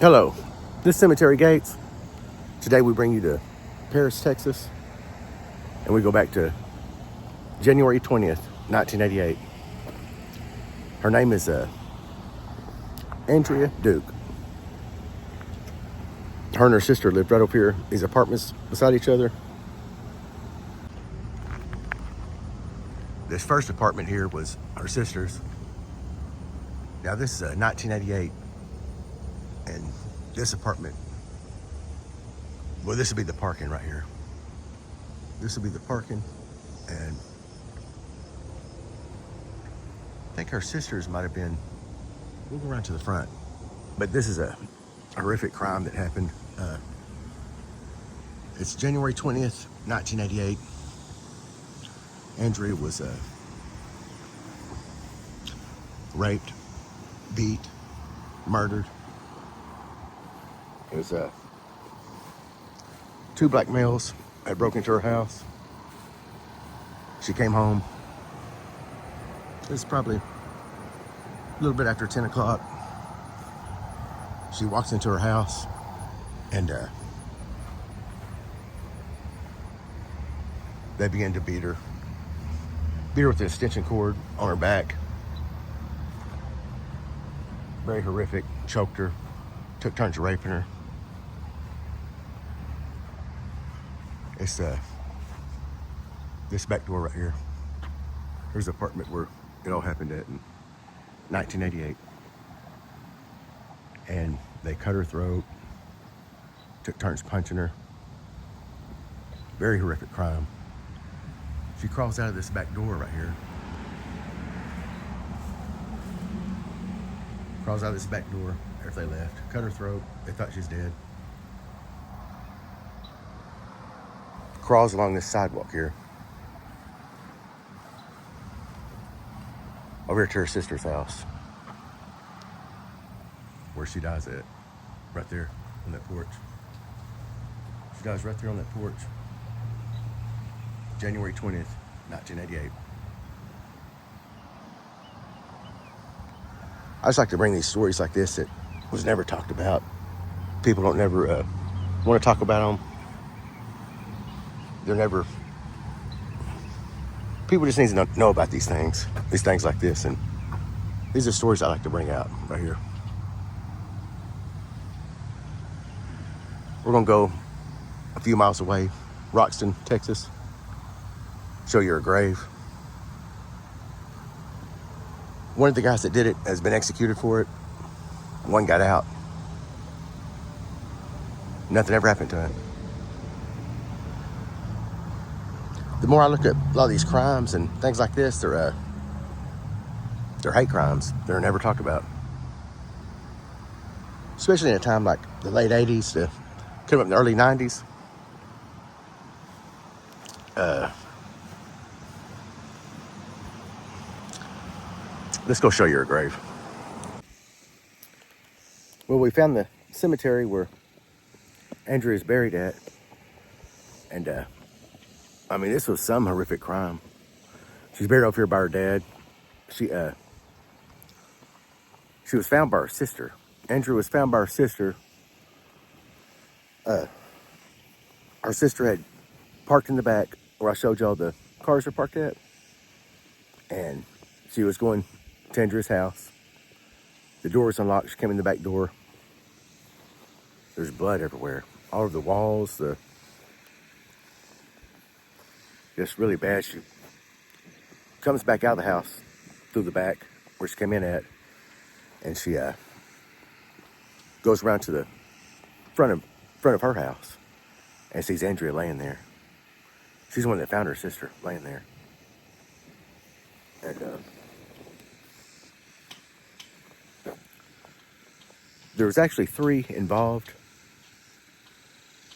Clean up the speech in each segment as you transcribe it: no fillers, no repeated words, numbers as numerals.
Hello, this is Cemetery Gates. Today we bring you to Paris, Texas, and we go back to January 20th, 1988. Her name is Andrea Duke. Her and her sister lived right up here, these apartments beside each other. This first apartment here was her sister's. Now this is 1988, and this apartment, well, this would be the parking right here. This would be the parking, and I think her sister's might have been, we'll go around to the front. But this is a horrific crime that happened. It's January 20th, 1988. Andrea was raped, beat, murdered. It was two black males had broken into her house. She came home. It was probably a little bit after 10 o'clock. She walks into her house and they began to beat her with an extension cord on her back. Very horrific. Choked her, took turns raping her. It's this back door right here. Here's the apartment where it all happened at in 1988. And they cut her throat, took turns punching her. Very horrific crime. She crawls out of this back door right here. Crawls out of this back door after they left. Cut her throat. They thought she's dead. Crawls along this sidewalk here. Over here to her sister's house, where she dies at. Right there on that porch. She dies right there on that porch. January 20th, 1988. I just like to bring these stories like this that was never talked about. People don't never want to talk about them. They're never... People just need to know about these things like this, and these are stories I like to bring out right here. We're gonna go a few miles away, Roxton, Texas. Show you her grave. One of the guys that did it has been executed for it. One got out. Nothing ever happened to him. The more I look at a lot of these crimes and things like this, they're hate crimes. They're never talked about. Especially in a time like the late 80s to come up in the early 90s. Let's go show you her grave. Well, we found the cemetery where Andrea is buried at. And, I mean, this was some horrific crime. She's buried over here by her dad. She was found by her sister. Andrea was found by her sister. Her sister had parked in the back where I showed y'all the cars are parked at. And she was going to Andrea's house. The door was unlocked. She came in the back door. There's blood everywhere. All over the walls. Just really bad. She comes back out of the house through the back where she came in at. And she goes around to the front of her house and sees Andrea laying there. She's the one that found her sister laying there. And there was actually 3 involved.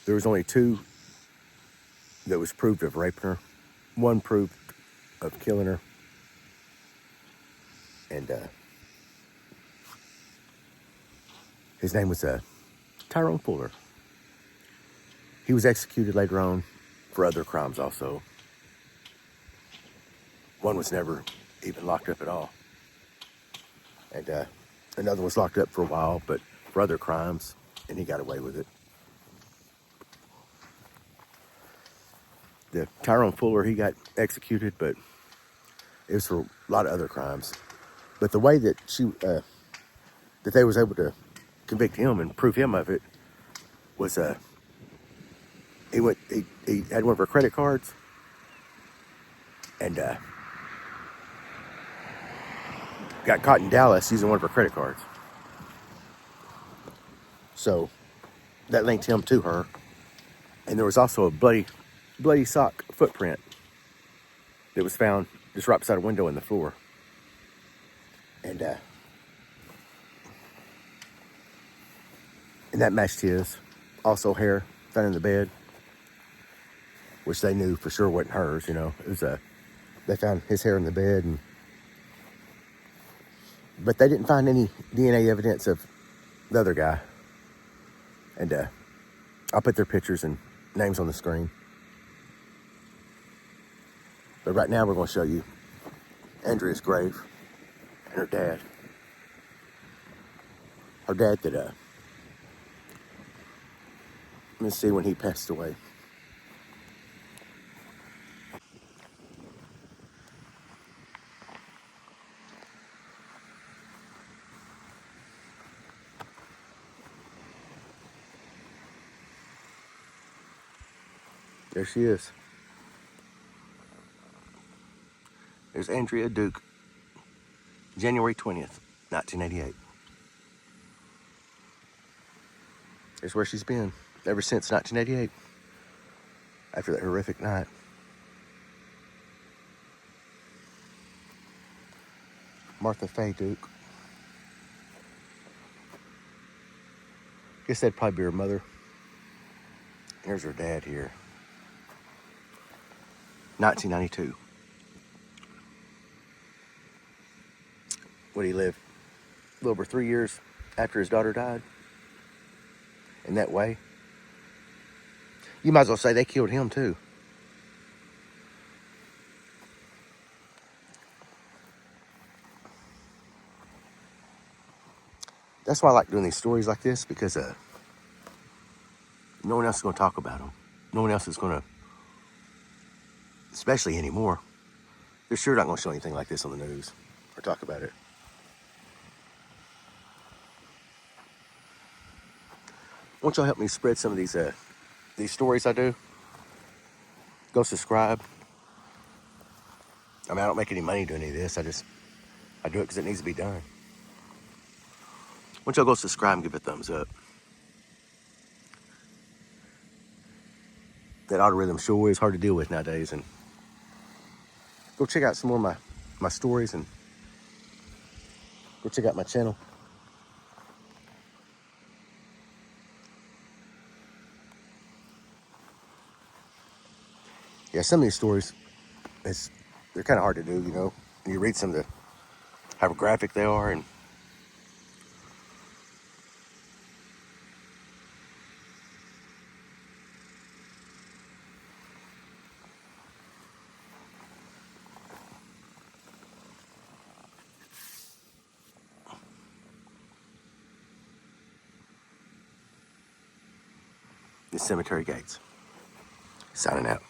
There was only 2 that was proved of raping her. 1 proved of killing her. And his name was Tyrone Fuller. He was executed later on for other crimes also. 1 was never even locked up at all. And another was locked up for a while, but for for other crimes, and he got away with it. The Tyrone Fuller, he got executed, but it was for a lot of other crimes. But the way that that they was able to convict him and prove him of it was he had one of her credit cards, and got caught in Dallas using one of her credit cards. So that linked him to her. And there was also a bloody sock footprint that was found just right beside a window in the floor. And that matched his. Also hair found in the bed, which they knew for sure wasn't hers, you know. It was they found his hair in the bed, but they didn't find any DNA evidence of the other guy. And I'll put their pictures and names on the screen. But right now we're going to show you Andrea's grave and her dad. Her dad that, let's see when he passed away. There she is. There's Andrea Duke, January 20th, 1988. Here's where she's been ever since 1988, after that horrific night. Martha Faye Duke. Guess that'd probably be her mother. Here's her dad here. 1992. Would he live a little over 3 years after his daughter died? In that way? You might as well say they killed him too. That's why I like doing these stories like this, because no one else is going to talk about them. No one else is going to, especially anymore. They're sure not going to show anything like this on the news or talk about it. Won't y'all help me spread some of these stories I do? Go subscribe. I mean, I don't make any money doing any of this. I do it because it needs to be done. Won't y'all go subscribe and give it a thumbs up? That algorithm sure is hard to deal with nowadays. And go check out some more of my stories, and go check out my channel. Yeah, some of these stories, they're kind of hard to do, you know. And you read some of how graphic they are, and the cemetery gates. Signing out.